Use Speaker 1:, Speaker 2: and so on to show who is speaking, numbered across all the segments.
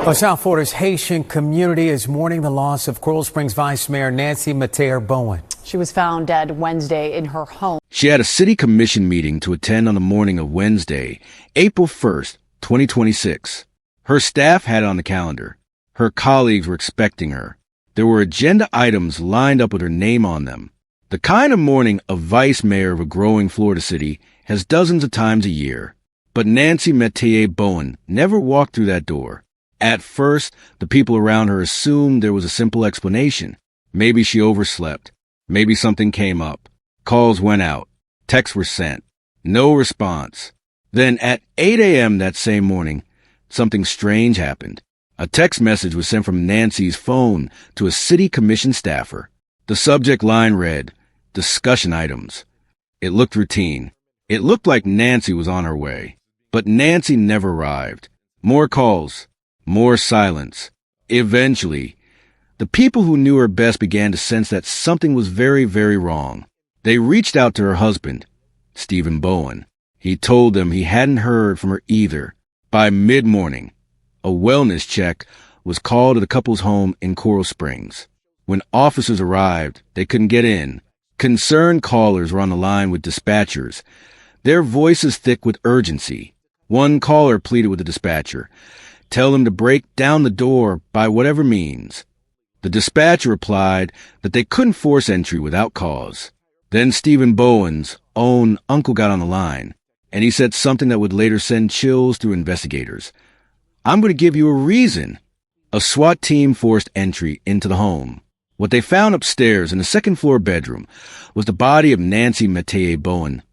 Speaker 1: Well, South Florida's Haitian community is mourning the loss of Coral Springs Vice Mayor Nancy Metayer Bowen.
Speaker 2: She was found dead Wednesday in her home.
Speaker 3: She had a city commission meeting to attend on the morning of Wednesday, April 1st, 2026. Her staff had it on the calendar. Her colleagues were expecting her. There were agenda items lined up with her name on them. The kind of mourning a vice mayor of a growing Florida city has dozens of times a year. But Nancy Metayer Bowen never walked through that door. At first, the people around her assumed there was a simple explanation. Maybe she overslept. Maybe something came up. Calls went out. Texts were sent. No response. Then at 8 a.m. that same morning, something strange happened. A text message was sent from Nancy's phone to a city commission staffer. The subject line read, "Discussion items." It looked routine. It looked like Nancy was on her way. But Nancy never arrived. More calls. More silence. Eventually, the people who knew her best began to sense that something was very, very wrong. They reached out to her husband, Stephen Bowen. He told them he hadn't heard from her either. By mid-morning, a wellness check was called at the couple's home in Coral Springs. When officers arrived, they couldn't get in. Concerned callers were on the line with dispatchers, their voices thick with urgency. One caller pleaded with the dispatcher, "Tell them to break down the door by whatever means." The dispatcher replied that they couldn't force entry without cause. Then Stephen Bowen's own uncle got on the line, and he said something that would later send chills through investigators. "I'm going to give you a reason." A SWAT team forced entry into the home. What they found upstairs in the second-floor bedroom was the body of Nancy Metayer Bowen,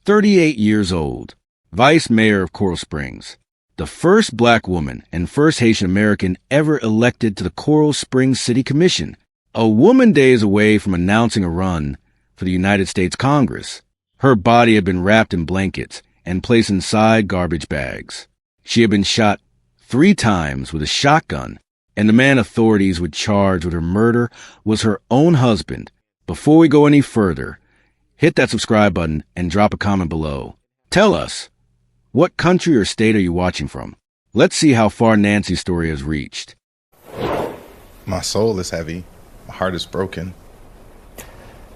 Speaker 3: 38 years old, vice mayor of Coral Springs, the first black woman and first Haitian American ever elected to the Coral Springs City Commission, a woman days away from announcing a run for the United States Congress. Her body had been wrapped in blankets and placed inside garbage bags. She had been shot 3 times with a shotgun, and the man authorities would charge with her murder was her own husband. Before we go any further, hit that subscribe button and drop a comment below. Tell us, what country or state are you watching from? Let's see how far Nancy's story has reached.
Speaker 4: My soul is heavy. My heart is broken.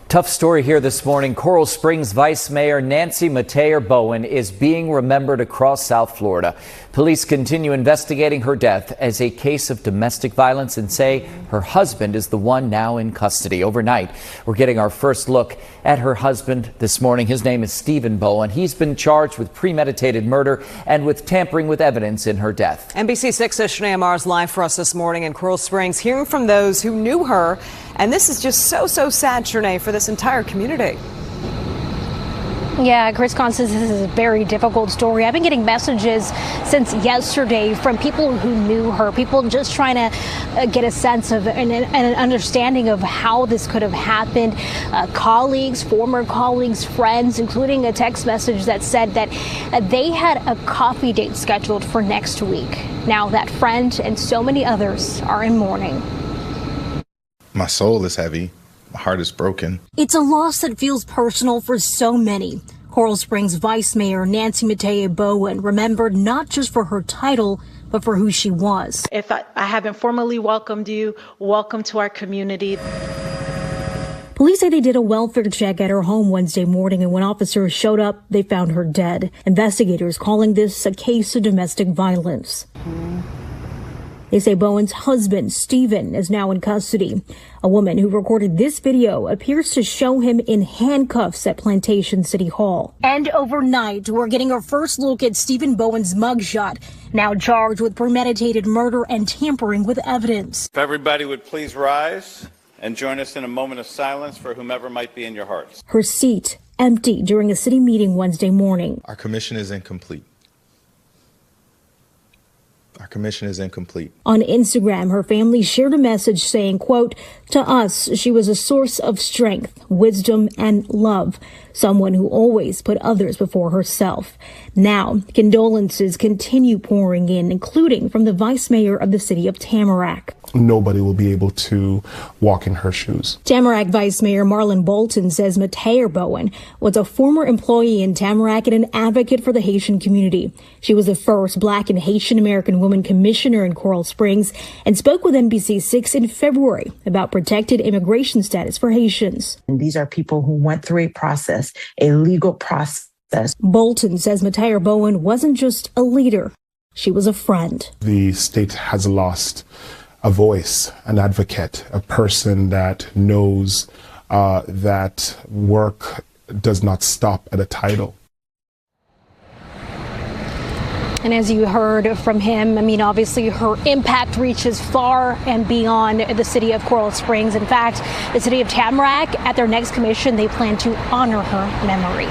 Speaker 5: Tough story here this morning. Coral Springs Vice Mayor Nancy Metayer Bowen is being remembered across South Florida. Police continue investigating her death as a case of domestic violence and say her husband is the one now in custody. Overnight, we're getting our first look at her husband this morning. His name is Stephen Bowen. He's been charged with premeditated murder and with tampering with evidence in her death.
Speaker 6: NBC6's Shanae Amar's live for us this morning in Coral Springs, hearing from those who knew her. And this is just so sad, Shanae, for this entire community.
Speaker 7: Yeah, Chris Constance, this is a very difficult story. I've been getting messages since yesterday from people who knew her, people just trying to get a sense of and an understanding of how this could have happened. Colleagues, former colleagues, friends, including a text message that said that they had a coffee date scheduled for next week. Now that friend and so many others are in mourning.
Speaker 4: My soul is heavy. My heart is broken.
Speaker 7: It's a loss that feels personal for so many. Coral Springs Vice Mayor Nancy Metayer Bowen remembered not just for her title, but for who she was.
Speaker 8: If I haven't formally welcomed you, welcome to our community.
Speaker 7: Police say they did a welfare check at her home Wednesday morning, and when officers showed up, they found her dead. Investigators calling this a case of domestic violence. They say Bowen's husband, Stephen, is now in custody. A woman who recorded this video appears to show him in handcuffs at Plantation City Hall. And overnight, we're getting our first look at Stephen Bowen's mugshot, now charged with premeditated murder and tampering with evidence.
Speaker 9: If everybody would please rise and join us in a moment of silence for whomever might be in your hearts.
Speaker 7: Her seat empty during a city meeting Wednesday morning.
Speaker 4: Our commission is incomplete. Our commission is incomplete.
Speaker 7: On Instagram, her family shared a message saying, quote, "To us, she was a source of strength, wisdom, and love. Someone who always put others before herself." Now, condolences continue pouring in, including from the vice mayor of the city of Tamarack.
Speaker 10: Nobody will be able to walk in her shoes.
Speaker 7: Tamarack Vice Mayor Marlon Bolton says Metayer Bowen was a former employee in Tamarack and an advocate for the Haitian community. She was the first Black and Haitian American woman woman commissioner in Coral Springs and spoke with NBC6 in February about protected immigration status for Haitians.
Speaker 11: And these are people who went through a process, a legal process.
Speaker 7: Bolton says Metayer Bowen wasn't just a leader. She was a friend.
Speaker 10: The state has lost a voice, an advocate, a person that knows that work does not stop at a title.
Speaker 7: And as you heard from him, I mean, obviously her impact reaches far and beyond the city of Coral Springs. In fact, the city of Tamarack, at their next commission, they plan to honor her memory.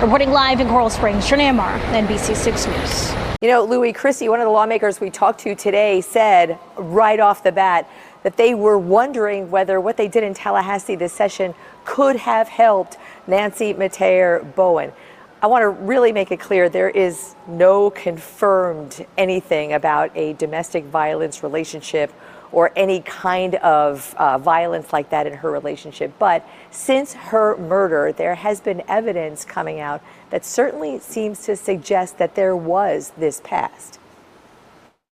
Speaker 7: Reporting live in Coral Springs, Shanae Amar, NBC6 News.
Speaker 12: You know, Louis Christie, one of the lawmakers we talked to today, said right off the bat that they were wondering whether what they did in Tallahassee this session could have helped Nancy Metayer Bowen. I want to really make it clear there is no confirmed anything about a domestic violence relationship or any kind of violence like that in her relationship. But since her murder, there has been evidence coming out that certainly seems to suggest that there was this past.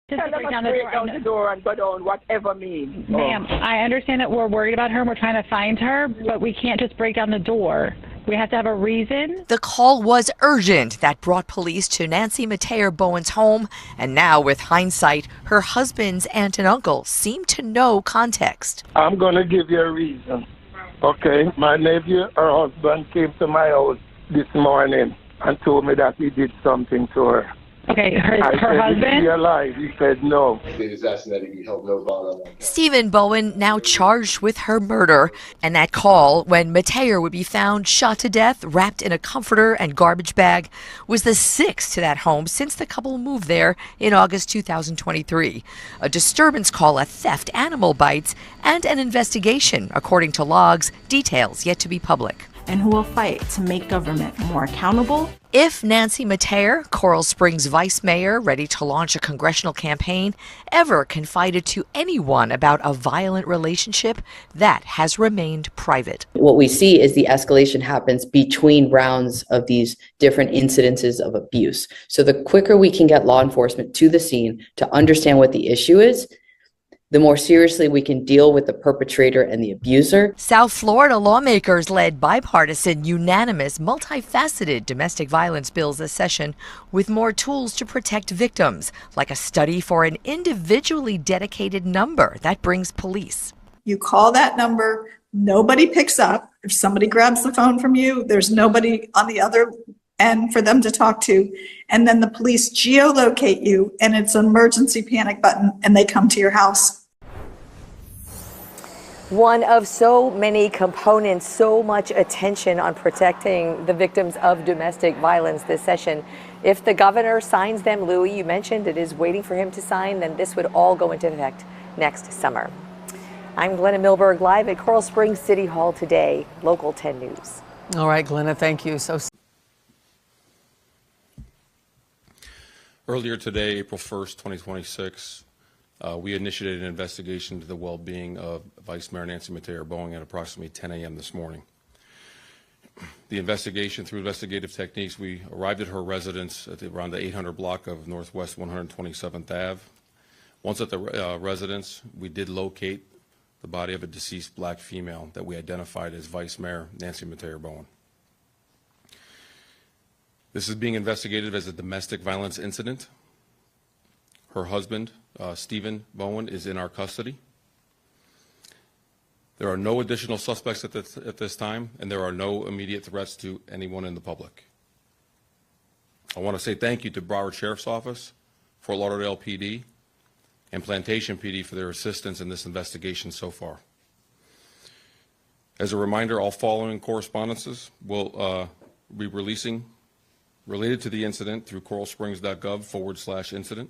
Speaker 13: Tell them to break down the door and go down, whatever means.
Speaker 14: Ma'am, I understand that we're worried about her and we're trying to find her, but we can't just break down the door. We have to have a reason.
Speaker 15: The call was urgent. That brought police to Nancy Metayer Bowen's home. And now, with hindsight, her husband's aunt and uncle seem to know context.
Speaker 13: I'm going to give you a reason. Okay, my nephew, her husband, came to my house this morning and told me that he did something to her.
Speaker 14: Okay, her husband?
Speaker 13: Is he alive? He said no.
Speaker 15: Stephen Bowen now charged with her murder, and that call, when Metayer would be found shot to death, wrapped in a comforter and garbage bag, was the sixth to that home since the couple moved there in August 2023. A disturbance call, a theft, animal bites, and an investigation, according to logs, details yet to be public.
Speaker 16: And who will fight to make government more accountable?
Speaker 15: If Nancy Metayer, Coral Springs vice mayor, ready to launch a congressional campaign, ever confided to anyone about a violent relationship, that has remained private.
Speaker 17: What we see is the escalation happens between rounds of these different incidences of abuse. So the quicker we can get law enforcement to the scene to understand what the issue is, the more seriously we can deal with the perpetrator and the abuser.
Speaker 15: South Florida lawmakers led bipartisan, unanimous, multifaceted domestic violence bills this session with more tools to protect victims, like a study for an individually dedicated number that brings police.
Speaker 18: You call that number, nobody picks up. If somebody grabs the phone from you, there's nobody on the other end for them to talk to. And then the police geolocate you, and it's an emergency panic button, and they come to your house.
Speaker 12: One of so many components, so much attention on protecting the victims of domestic violence this session. If the governor signs them, Louis, you mentioned it is waiting for him to sign, then this would all go into effect next summer. I'm Glenna Milberg, live at Coral Springs City Hall today, Local 10 News.
Speaker 1: All right, Glenna, thank you.
Speaker 19: Earlier today, April 1st, 2026, we initiated an investigation into the well-being of Vice Mayor Nancy Metayer Bowen at approximately 10 a.m. this morning. The investigation, through investigative techniques, we arrived at her residence at around the 800 block of Northwest 127th Ave. Once at the residence, we did locate the body of a deceased black female that we identified as Vice Mayor Nancy Metayer Bowen. This is being investigated as a domestic violence incident. Her husband, Stephen Bowen, is in our custody. There are no additional suspects at this time, and there are no immediate threats to anyone in the public. I want to say thank you to Broward Sheriff's Office, Fort Lauderdale PD, and Plantation PD for their assistance in this investigation so far. As a reminder, all following correspondences will be releasing related to the incident through coralsprings.gov/incident.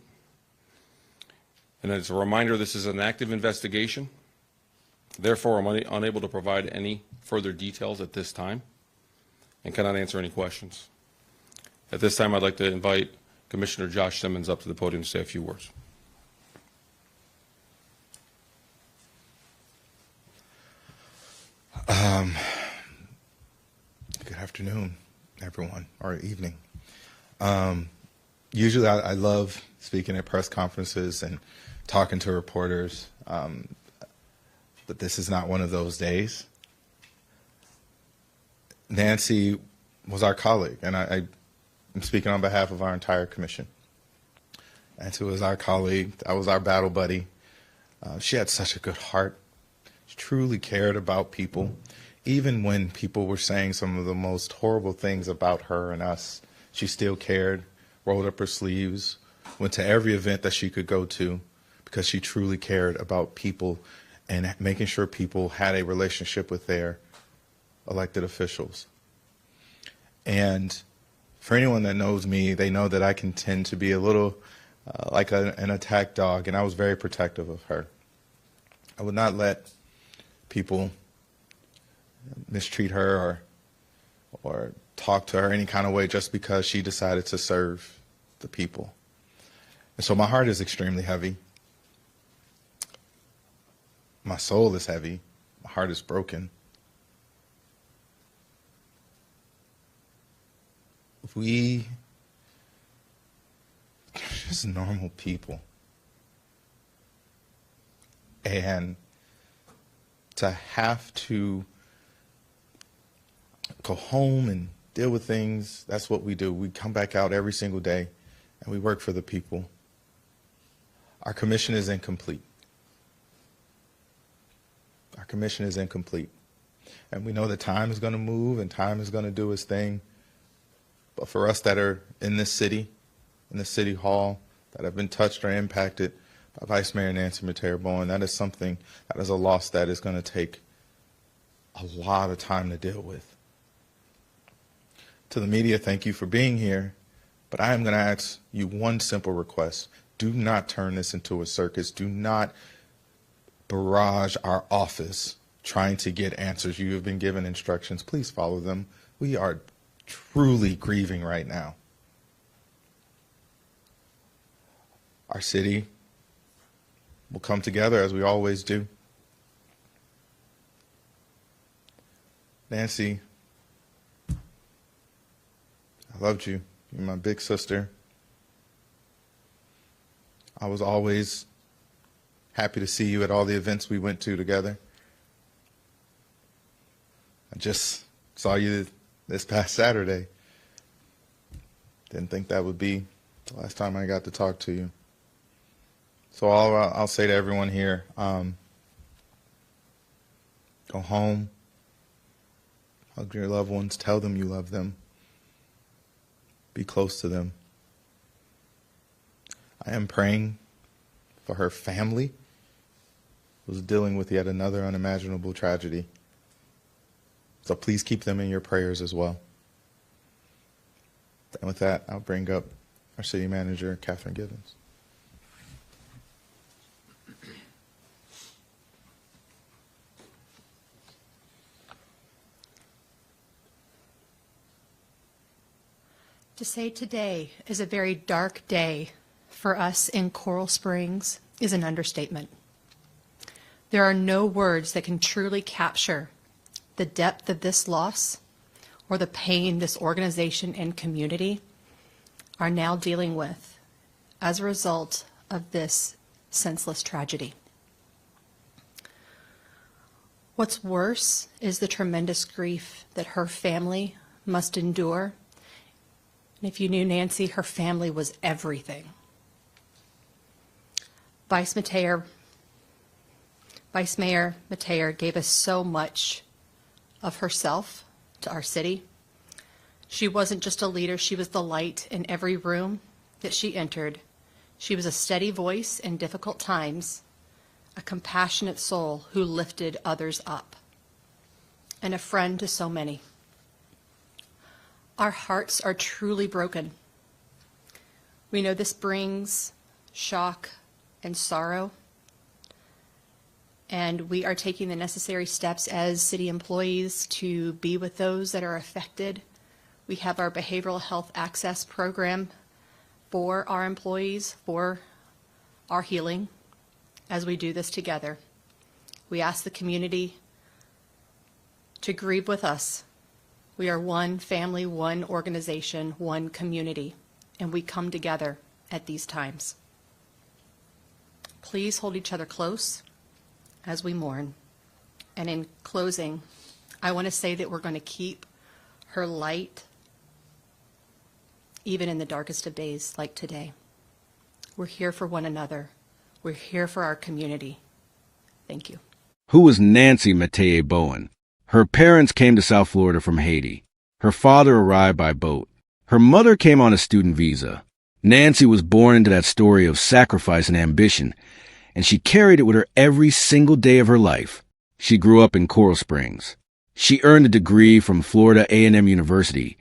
Speaker 19: And as a reminder, this is an active investigation. Therefore, I'm unable to provide any further details at this time and cannot answer any questions. At this time, I'd like to invite Commissioner Josh Simmons up to the podium to say a few words.
Speaker 4: Good afternoon, everyone, or evening. Usually I love speaking at press conferences and talking to reporters, but this is not one of those days. Nancy was our colleague, and I'm speaking on behalf of our entire commission. Nancy was our colleague. That was our battle buddy. She had such a good heart. She truly cared about people. Even when people were saying some of the most horrible things about her and us, she still cared, rolled up her sleeves, went to every event that she could go to because she truly cared about people and making sure people had a relationship with their elected officials. And for anyone that knows me, they know that I can tend to be a little like an attack dog, and I was very protective of her. I would not let people mistreat her or talk to her any kind of way just because she decided to serve the people. And so my heart is extremely heavy. My soul is heavy. My heart is broken. We are just normal people. And to have to go home and deal with things, that's what we do. We come back out every single day and we work for the people. Our commission is incomplete. Our commission is incomplete. And we know that time is going to move and time is going to do its thing. But for us that are in this city, in the city hall, that have been touched or impacted by Vice Mayor Nancy Metayer Bowen, that is something, that is a loss that is going to take a lot of time to deal with. To the media, thank you for being here, but I am going to ask you one simple request. Do not turn this into a circus. Do not barrage our office trying to get answers. You have been given instructions. Please follow them. We are truly grieving right now. Our city will come together as we always do. Nancy, I loved you. You're my big sister. I was always happy to see you at all the events we went to together. I just saw you this past Saturday. Didn't think that would be the last time I got to talk to you. So I'll say to everyone here, go home, hug your loved ones, tell them you love them, be close to them. I am praying for her family, who's dealing with yet another unimaginable tragedy. So please keep them in your prayers as well. And with that, I'll bring up our city manager, Catherine Gibbons.
Speaker 20: To say today is a very dark day for us in Coral Springs is an understatement. There are no words that can truly capture the depth of this loss or the pain this organization and community are now dealing with as a result of this senseless tragedy. What's worse is the tremendous grief that her family must endure. And if you knew Nancy, her family was everything. Vice Mayor Metayer gave us so much of herself to our city. She wasn't just a leader, she was the light in every room that she entered. She was a steady voice in difficult times, a compassionate soul who lifted others up, and a friend to so many. Our hearts are truly broken. We know this brings shock and sorrow, and we are taking the necessary steps as city employees to be with those that are affected. We have our behavioral health access program for our employees, for our healing, as we do this together. We ask the community to grieve with us. We are one family, one organization, one community, and we come together at these times. Please hold each other close as we mourn. And in closing, I want to say that we're going to keep her light even in the darkest of days like today. We're here for one another. We're here for our community. Thank you.
Speaker 3: Who was Nancy Metayer Bowen? Her parents came to South Florida from Haiti. Her father arrived by boat. Her mother came on a student visa. Nancy was born into that story of sacrifice and ambition, and she carried it with her every single day of her life. She grew up in Coral Springs. She earned a degree from Florida A&M University,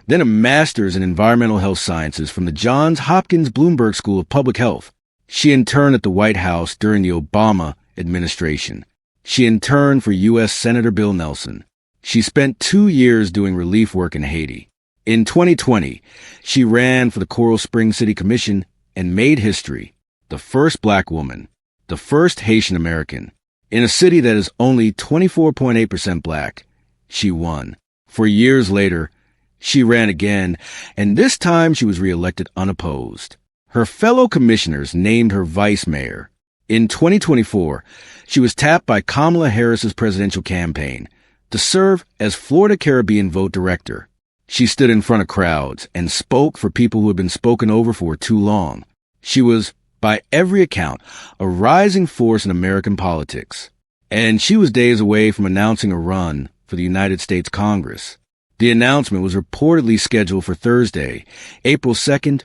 Speaker 3: then a master's in environmental health sciences from the Johns Hopkins Bloomberg School of Public Health. She interned at the White House during the Obama administration. She interned for U.S. Senator Bill Nelson. She spent 2 years doing relief work in Haiti. In 2020, she ran for the Coral Springs City Commission and made history. The first black woman, the first Haitian American. In a city that is only 24.8% black, she won. 4 years later, she ran again, and this time she was reelected unopposed. Her fellow commissioners named her vice mayor. In 2024, she was tapped by Kamala Harris's presidential campaign to serve as Florida Caribbean Vote Director. She stood in front of crowds and spoke for people who had been spoken over for too long. She was, by every account, a rising force in American politics. And she was days away from announcing a run for the United States Congress. The announcement was reportedly scheduled for Thursday, April 2nd,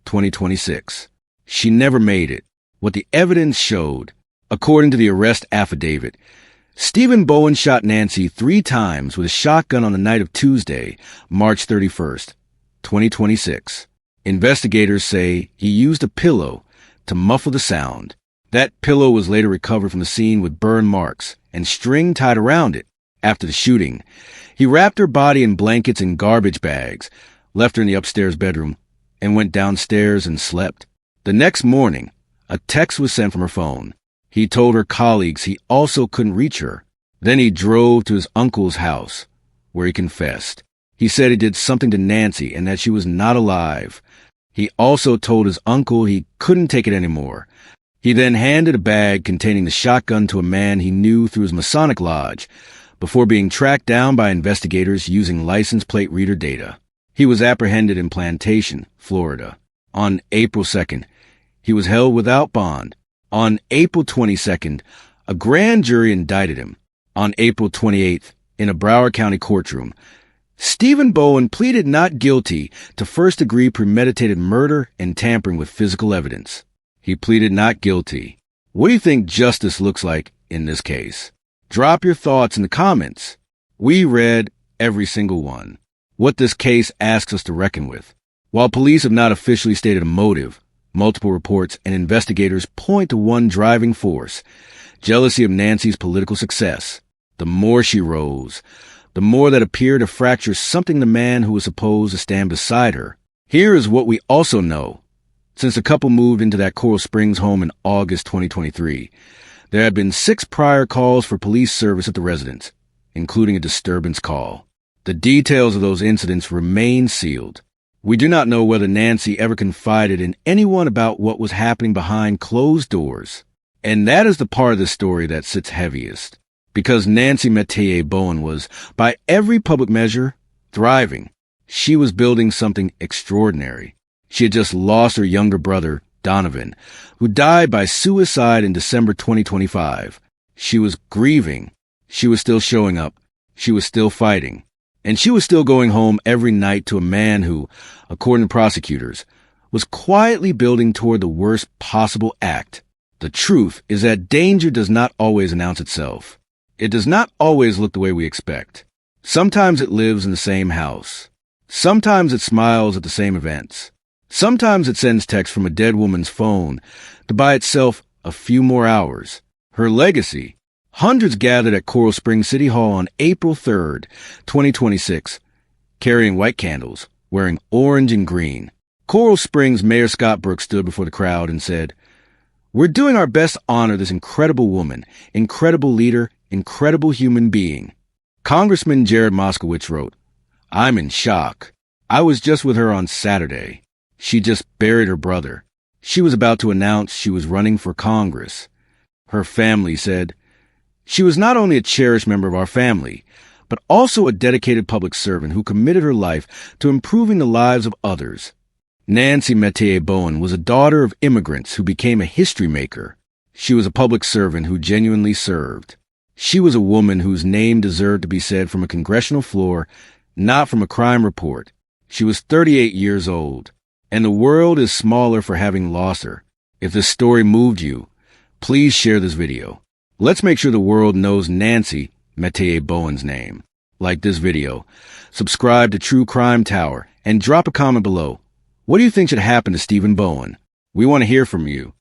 Speaker 3: 2026. She never made it. What the evidence showed, according to the arrest affidavit, Stephen Bowen shot Nancy 3 times with a shotgun on the night of Tuesday, March 31st, 2026. Investigators say he used a pillow to muffle the sound. That pillow was later recovered from the scene with burn marks and string tied around it. After the shooting, he wrapped her body in blankets and garbage bags, left her in the upstairs bedroom, and went downstairs and slept. The next morning, a text was sent from her phone. He told her colleagues he also couldn't reach her. Then he drove to his uncle's house, where he confessed. He said he did something to Nancy and that she was not alive. He also told his uncle he couldn't take it anymore. He then handed a bag containing the shotgun to a man he knew through his Masonic lodge before being tracked down by investigators using license plate reader data. He was apprehended in Plantation, Florida. On April 2nd, he was held without bond. On April 22nd, a grand jury indicted him. On April 28th, in a Broward County courtroom, Stephen Bowen pleaded not guilty to first-degree premeditated murder and tampering with physical evidence. He pleaded not guilty. What do you think justice looks like in this case? Drop your thoughts in the comments. We read every single one. What this case asks us to reckon with. While police have not officially stated a motive, multiple reports and investigators point to one driving force: jealousy of Nancy's political success. The more she rose, the more that appeared to fracture something in the man who was supposed to stand beside her. Here is what we also know. Since the couple moved into that Coral Springs home in August 2023, there had been 6 prior calls for police service at the residence, including a disturbance call. The details of those incidents remain sealed. We do not know whether Nancy ever confided in anyone about what was happening behind closed doors. And that is the part of the story that sits heaviest. Because Nancy Metayer Bowen was, by every public measure, thriving. She was building something extraordinary. She had just lost her younger brother, Donovan, who died by suicide in December 2025. She was grieving. She was still showing up. She was still fighting. And she was still going home every night to a man who, according to prosecutors, was quietly building toward the worst possible act. The truth is that danger does not always announce itself. It does not always look the way we expect. Sometimes it lives in the same house. Sometimes it smiles at the same events. Sometimes it sends texts from a dead woman's phone to buy itself a few more hours. Her legacy: hundreds gathered at Coral Springs City Hall on April 3rd, 2026, carrying white candles, wearing orange and green. Coral Springs Mayor Scott Brooks stood before the crowd and said, "We're doing our best to honor this incredible woman, incredible leader, incredible human being." Congressman Jared Moskowitz wrote, "I'm in shock. I was just with her on Saturday. She just buried her brother. She was about to announce she was running for Congress. Her family said, "She was not only a cherished member of our family, but also a dedicated public servant who committed her life to improving the lives of others." Nancy Metayer Bowen was a daughter of immigrants who became a history maker. She was a public servant who genuinely served. She was a woman whose name deserved to be said from a congressional floor, not from a crime report. She was 38 years old, and the world is smaller for having lost her. If this story moved you, please share this video. Let's make sure the world knows Nancy Metayer Bowen's name. Like this video, subscribe to True Crime Tower, and drop a comment below. What do you think should happen to Stephen Bowen? We want to hear from you.